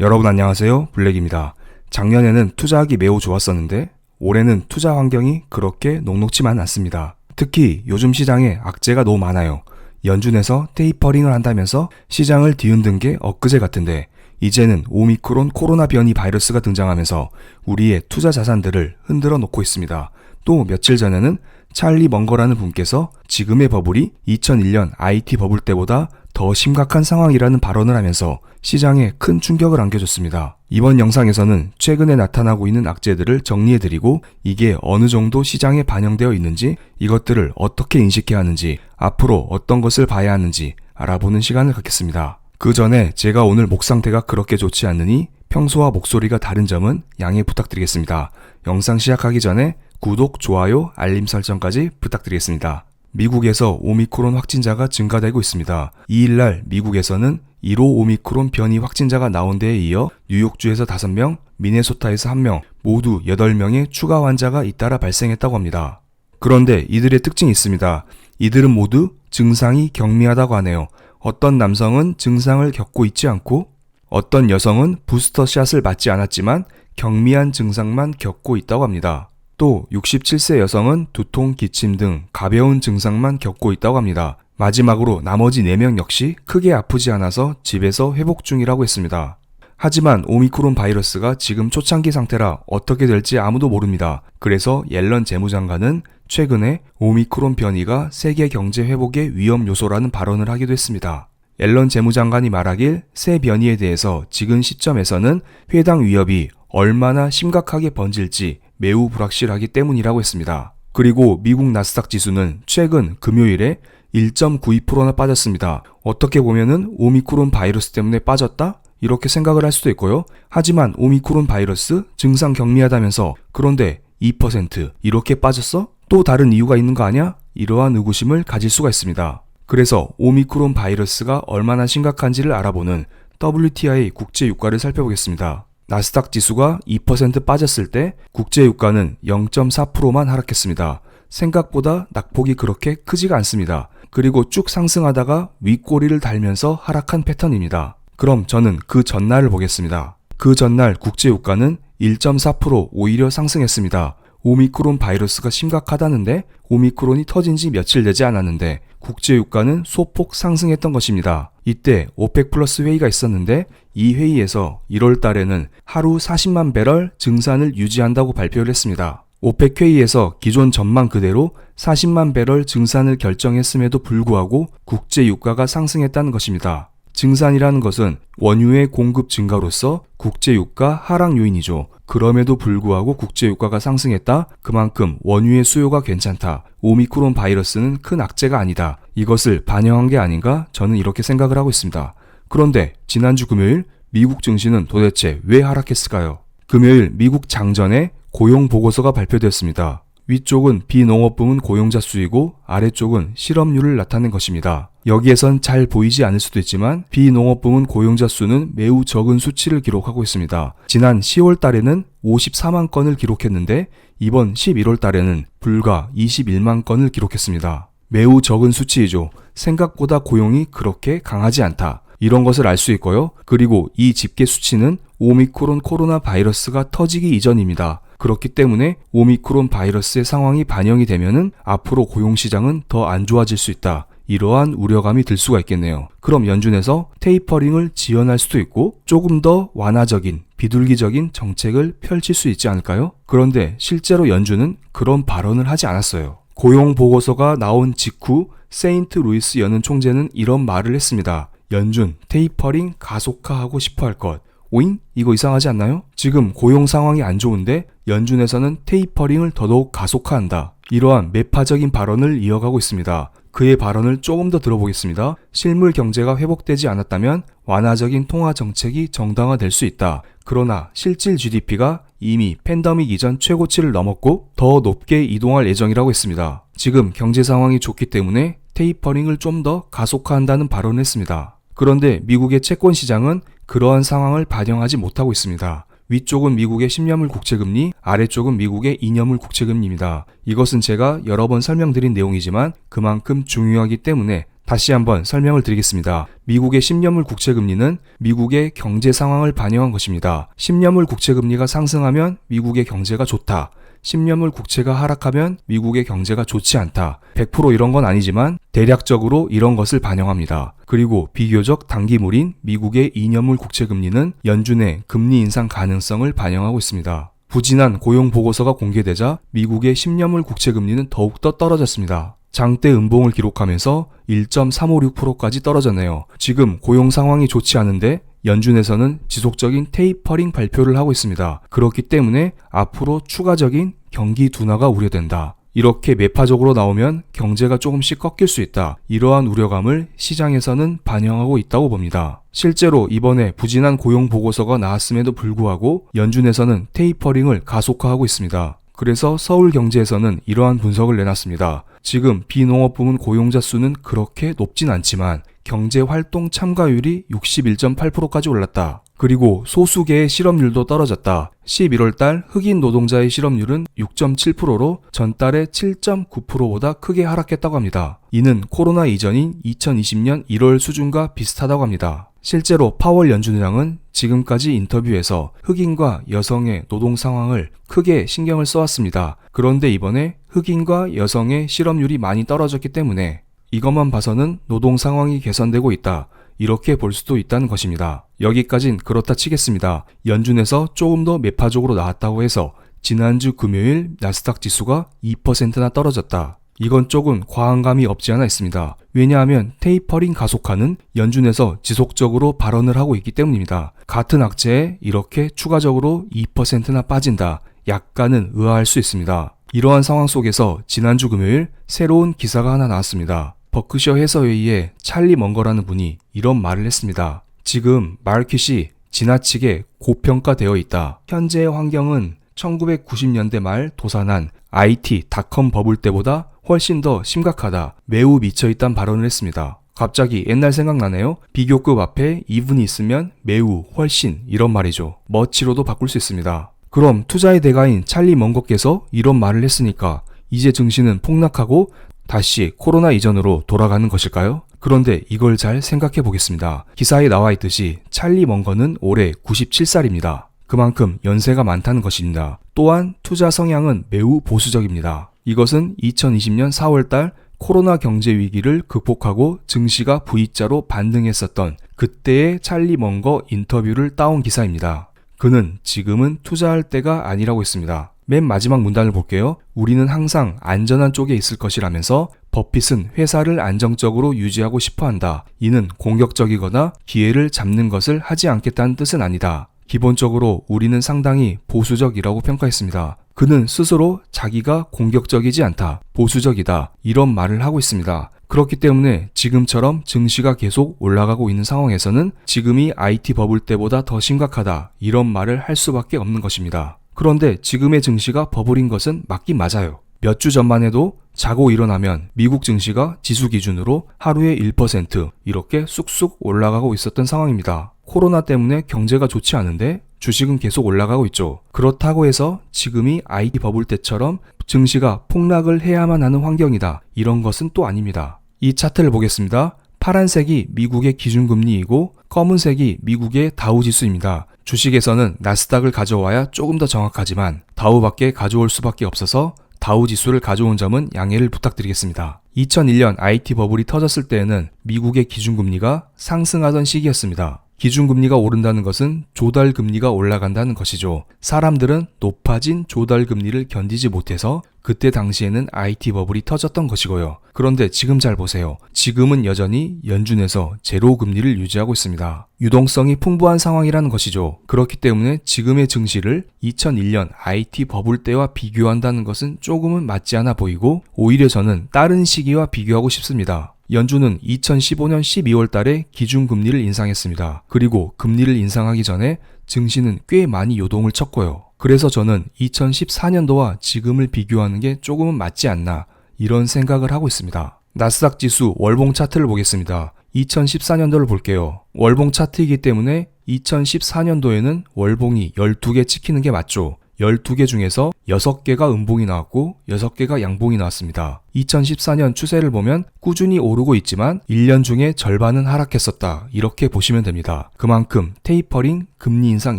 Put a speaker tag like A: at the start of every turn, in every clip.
A: 여러분 안녕하세요. 블랙입니다. 작년에는 투자하기 매우 좋았었는데 올해는 투자 환경이 그렇게 녹록지만 않습니다. 특히 요즘 시장에 악재가 너무 많아요. 연준에서 테이퍼링을 한다면서 시장을 뒤흔든 게 엊그제 같은데 이제는 오미크론 코로나 변이 바이러스가 등장하면서 우리의 투자 자산들을 흔들어 놓고 있습니다. 또 며칠 전에는 찰리 멍거라는 분께서 지금의 버블이 2001년 IT 버블 때보다 더 심각한 상황이라는 발언을 하면서 시장에 큰 충격을 안겨줬습니다. 이번 영상에서는 최근에 나타나고 있는 악재들을 정리해드리고 이게 어느 정도 시장에 반영되어 있는지, 이것들을 어떻게 인식해야 하는지, 앞으로 어떤 것을 봐야 하는지 알아보는 시간을 갖겠습니다. 그 전에 제가 오늘 목 상태가 그렇게 좋지 않으니 평소와 목소리가 다른 점은 양해 부탁드리겠습니다. 영상 시작하기 전에 구독, 좋아요, 알림 설정까지 부탁드리겠습니다. 미국에서 오미크론 확진자가 증가되고 있습니다. 2일날 미국에서는 1호 오미크론 변이 확진자가 나온 데에 이어 뉴욕주에서 5명, 미네소타에서 1명, 모두 8명의 추가 환자가 잇따라 발생했다고 합니다. 그런데 이들의 특징이 있습니다. 이들은 모두 증상이 경미하다고 하네요. 어떤 남성은 증상을 겪고 있지 않고 어떤 여성은 부스터샷을 맞지 않았지만 경미한 증상만 겪고 있다고 합니다. 또 67세 여성은 두통, 기침 등 가벼운 증상만 겪고 있다고 합니다. 마지막으로 나머지 4명 역시 크게 아프지 않아서 집에서 회복 중이라고 했습니다. 하지만 오미크론 바이러스가 지금 초창기 상태라 어떻게 될지 아무도 모릅니다. 그래서 옐런 재무장관은 최근에 오미크론 변이가 세계 경제 회복의 위험 요소라는 발언을 하기도 했습니다. 옐런 재무장관이 말하길 새 변이에 대해서 지금 시점에서는 회당 위협이 얼마나 심각하게 번질지 매우 불확실하기 때문이라고 했습니다. 그리고 미국 나스닥 지수는 최근 금요일에 1.92%나 빠졌습니다. 어떻게 보면은 오미크론 바이러스 때문에 빠졌다? 이렇게 생각을 할 수도 있고요. 하지만 오미크론 바이러스 증상 경미하다면서 그런데 2% 이렇게 빠졌어? 또 다른 이유가 있는 거 아니야? 이러한 의구심을 가질 수가 있습니다. 그래서 오미크론 바이러스가 얼마나 심각한지를 알아보는 WTI 국제 유가를 살펴보겠습니다. 나스닥 지수가 2% 빠졌을 때 국제 유가는 0.4%만 하락했습니다. 생각보다 낙폭이 그렇게 크지가 않습니다. 그리고 쭉 상승하다가 윗꼬리를 달면서 하락한 패턴입니다. 그럼 저는 그 전날을 보겠습니다. 그 전날 국제 유가는 1.4% 오히려 상승했습니다. 오미크론 바이러스가 심각하다는데 오미크론이 터진 지 며칠 되지 않았는데 국제 유가는 소폭 상승했던 것입니다. 이때 오펙 플러스 회의가 있었는데 이 회의에서 1월 달에는 하루 40만 배럴 증산을 유지한다고 발표를 했습니다. 오펙 회의에서 기존 전망 그대로 40만 배럴 증산을 결정했음에도 불구하고 국제 유가가 상승했다는 것입니다. 증산이라는 것은 원유의 공급 증가로서 국제 유가 하락 요인이죠. 그럼에도 불구하고 국제 유가가 상승했다? 그만큼 원유의 수요가 괜찮다. 오미크론 바이러스는 큰 악재가 아니다. 이것을 반영한 게 아닌가? 저는 이렇게 생각을 하고 있습니다. 그런데 지난주 금요일 미국 증시는 도대체 왜 하락했을까요? 금요일 미국 장전에 고용 보고서가 발표되었습니다. 위쪽은 비농업 부문 고용자 수이고 아래쪽은 실업률을 나타낸 것입니다. 여기에선 잘 보이지 않을 수도 있지만 비농업 부문 고용자 수는 매우 적은 수치를 기록하고 있습니다. 지난 10월 달에는 54만 건을 기록했는데 이번 11월 달에는 불과 21만 건을 기록했습니다. 매우 적은 수치이죠. 생각보다 고용이 그렇게 강하지 않다. 이런 것을 알 수 있고요. 그리고 이 집계 수치는 오미크론 코로나 바이러스가 터지기 이전입니다. 그렇기 때문에 오미크론 바이러스의 상황이 반영이 되면은 앞으로 고용시장은 더 안 좋아질 수 있다. 이러한 우려감이 들 수가 있겠네요. 그럼 연준에서 테이퍼링을 지연할 수도 있고 조금 더 완화적인, 비둘기적인 정책을 펼칠 수 있지 않을까요? 그런데 실제로 연준은 그런 발언을 하지 않았어요. 고용 보고서가 나온 직후 세인트 루이스 연은 총재는 이런 말을 했습니다. 연준 테이퍼링 가속화하고 싶어 할 것. 오잉? 이거 이상하지 않나요? 지금 고용 상황이 안 좋은데 연준에서는 테이퍼링을 더더욱 가속화한다. 이러한 매파적인 발언을 이어가고 있습니다. 그의 발언을 조금 더 들어보겠습니다. 실물 경제가 회복되지 않았다면 완화적인 통화 정책이 정당화될 수 있다. 그러나 실질 GDP가 이미 팬데믹 이전 최고치를 넘었고 더 높게 이동할 예정이라고 했습니다. 지금 경제 상황이 좋기 때문에 테이퍼링을 좀 더 가속화한다는 발언을 했습니다. 그런데 미국의 채권 시장은 그러한 상황을 반영하지 못하고 있습니다. 위쪽은 미국의 10년물 국채금리, 아래쪽은 미국의 2년물 국채금리입니다. 이것은 제가 여러 번 설명드린 내용이지만 그만큼 중요하기 때문에 다시 한번 설명을 드리겠습니다. 미국의 10년물 국채금리는 미국의 경제 상황을 반영한 것입니다. 10년물 국채금리가 상승하면 미국의 경제가 좋다. 10년물 국채가 하락하면 미국의 경제가 좋지 않다. 100% 이런 건 아니지만 대략적으로 이런 것을 반영합니다. 그리고 비교적 단기물인 미국의 2년물 국채금리는 연준의 금리 인상 가능성을 반영하고 있습니다. 부진한 고용 보고서가 공개되자 미국의 10년물 국채금리는 더욱더 떨어졌습니다. 장대 음봉을 기록하면서 1.356%까지 떨어졌네요. 지금 고용 상황이 좋지 않은데 연준에서는 지속적인 테이퍼링 발표를 하고 있습니다. 그렇기 때문에 앞으로 추가적인 경기 둔화가 우려된다. 이렇게 매파적으로 나오면 경제가 조금씩 꺾일 수 있다. 이러한 우려감을 시장에서는 반영하고 있다고 봅니다. 실제로 이번에 부진한 고용 보고서가 나왔음에도 불구하고 연준에서는 테이퍼링을 가속화하고 있습니다. 그래서 서울경제에서는 이러한 분석을 내놨습니다. 지금 비농업 부문 고용자 수는 그렇게 높진 않지만 경제활동 참가율이 61.8%까지 올랐다. 그리고 소수계의 실업률도 떨어졌다. 11월달 흑인 노동자의 실업률은 6.7%로 전달의 7.9%보다 크게 하락했다고 합니다. 이는 코로나 이전인 2020년 1월 수준과 비슷하다고 합니다. 실제로 파월 연준의장은 지금까지 인터뷰에서 흑인과 여성의 노동 상황을 크게 신경을 써왔습니다. 그런데 이번에 흑인과 여성의 실업률이 많이 떨어졌기 때문에 이것만 봐서는 노동 상황이 개선되고 있다. 이렇게 볼 수도 있다는 것입니다. 여기까진 그렇다 치겠습니다. 연준에서 조금 더 매파적으로 나왔다고 해서 지난주 금요일 나스닥 지수가 2%나 떨어졌다. 이건 조금 과한 감이 없지 않아 있습니다. 왜냐하면 테이퍼링 가속화는 연준에서 지속적으로 발언을 하고 있기 때문입니다. 같은 악재에 이렇게 추가적으로 2%나 빠진다. 약간은 의아할 수 있습니다. 이러한 상황 속에서 지난주 금요일 새로운 기사가 하나 나왔습니다. 버크셔 해서웨이의 찰리 먼거라는 분이 이런 말을 했습니다. 지금 마켓이 지나치게 고평가되어 있다. 현재의 환경은 1990년대 말 도산한 IT 닷컴 버블 때보다 훨씬 더 심각하다. 매우 미쳐있단 발언을 했습니다. 갑자기 옛날 생각나네요. 비교급 앞에 이분이 있으면 매우, 훨씬 이런 말이죠. 머치로도 바꿀 수 있습니다. 그럼 투자의 대가인 찰리 먼거께서 이런 말을 했으니까 이제 증시는 폭락하고 다시 코로나 이전으로 돌아가는 것일까요? 그런데 이걸 잘 생각해 보겠습니다. 기사에 나와 있듯이 찰리 먼거는 올해 97살입니다. 그만큼 연세가 많다는 것입니다. 또한 투자 성향은 매우 보수적입니다. 이것은 2020년 4월달 코로나 경제 위기를 극복하고 증시가 V자로 반등했었던 그때의 찰리 먼거 인터뷰를 따온 기사입니다. 그는 지금은 투자할 때가 아니라고 했습니다. 맨 마지막 문단을 볼게요. 우리는 항상 안전한 쪽에 있을 것이라면서 버핏은 회사를 안정적으로 유지하고 싶어 한다. 이는 공격적이거나 기회를 잡는 것을 하지 않겠다는 뜻은 아니다. 기본적으로 우리는 상당히 보수적이라고 평가했습니다. 그는 스스로 자기가 공격적이지 않다, 보수적이다 이런 말을 하고 있습니다. 그렇기 때문에 지금처럼 증시가 계속 올라가고 있는 상황에서는 지금이 IT 버블 때보다 더 심각하다 이런 말을 할 수밖에 없는 것입니다. 그런데 지금의 증시가 버블인 것은 맞긴 맞아요. 몇 주 전만 해도 자고 일어나면 미국 증시가 지수 기준으로 하루에 1% 이렇게 쑥쑥 올라가고 있었던 상황입니다. 코로나 때문에 경제가 좋지 않은데 주식은 계속 올라가고 있죠. 그렇다고 해서 지금이 IT 버블 때처럼 증시가 폭락을 해야만 하는 환경이다. 이런 것은 또 아닙니다. 이 차트를 보겠습니다. 파란색이 미국의 기준금리이고 검은색이 미국의 다우지수입니다. 주식에서는 나스닥을 가져와야 조금 더 정확하지만 다우밖에 가져올 수밖에 없어서 다우지수를 가져온 점은 양해를 부탁드리겠습니다. 2001년 IT 버블이 터졌을 때에는 미국의 기준금리가 상승하던 시기였습니다. 기준금리가 오른다는 것은 조달금리가 올라간다는 것이죠. 사람들은 높아진 조달금리를 견디지 못해서 그때 당시에는 IT 버블이 터졌던 것이고요. 그런데 지금 잘 보세요. 지금은 여전히 연준에서 제로 금리를 유지하고 있습니다. 유동성이 풍부한 상황이라는 것이죠. 그렇기 때문에 지금의 증시를 2001년 IT 버블 때와 비교한다는 것은 조금은 맞지 않아 보이고 오히려 저는 다른 시기와 비교하고 싶습니다. 연준은 2015년 12월 달에 기준금리를 인상했습니다. 그리고 금리를 인상하기 전에 증시는 꽤 많이 요동을 쳤고요. 그래서 저는 2014년도와 지금을 비교하는 게 조금은 맞지 않나 이런 생각을 하고 있습니다. 나스닥 지수 월봉 차트를 보겠습니다. 2014년도를 볼게요. 월봉 차트이기 때문에 2014년도에는 월봉이 12개 찍히는 게 맞죠. 12개 중에서 6개가 음봉이 나왔고 6개가 양봉이 나왔습니다. 2014년 추세를 보면 꾸준히 오르고 있지만 1년 중에 절반은 하락했었다. 이렇게 보시면 됩니다. 그만큼 테이퍼링, 금리 인상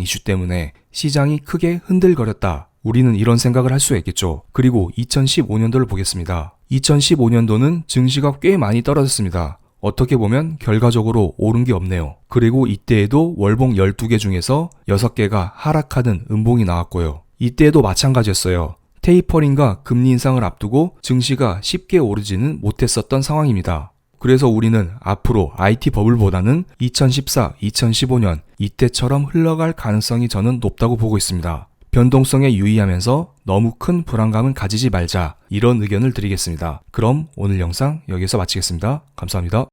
A: 이슈 때문에 시장이 크게 흔들거렸다. 우리는 이런 생각을 할 수 있겠죠. 그리고 2015년도를 보겠습니다. 2015년도는 증시가 꽤 많이 떨어졌습니다. 어떻게 보면 결과적으로 오른 게 없네요. 그리고 이때에도 월봉 12개 중에서 6개가 하락하는 음봉이 나왔고요. 이때에도 마찬가지였어요. 테이퍼링과 금리 인상을 앞두고 증시가 쉽게 오르지는 못했었던 상황입니다. 그래서 우리는 앞으로 IT 버블보다는 2014, 2015년 이때처럼 흘러갈 가능성이 저는 높다고 보고 있습니다. 변동성에 유의하면서 너무 큰 불안감은 가지지 말자, 이런 의견을 드리겠습니다. 그럼 오늘 영상 여기서 마치겠습니다. 감사합니다.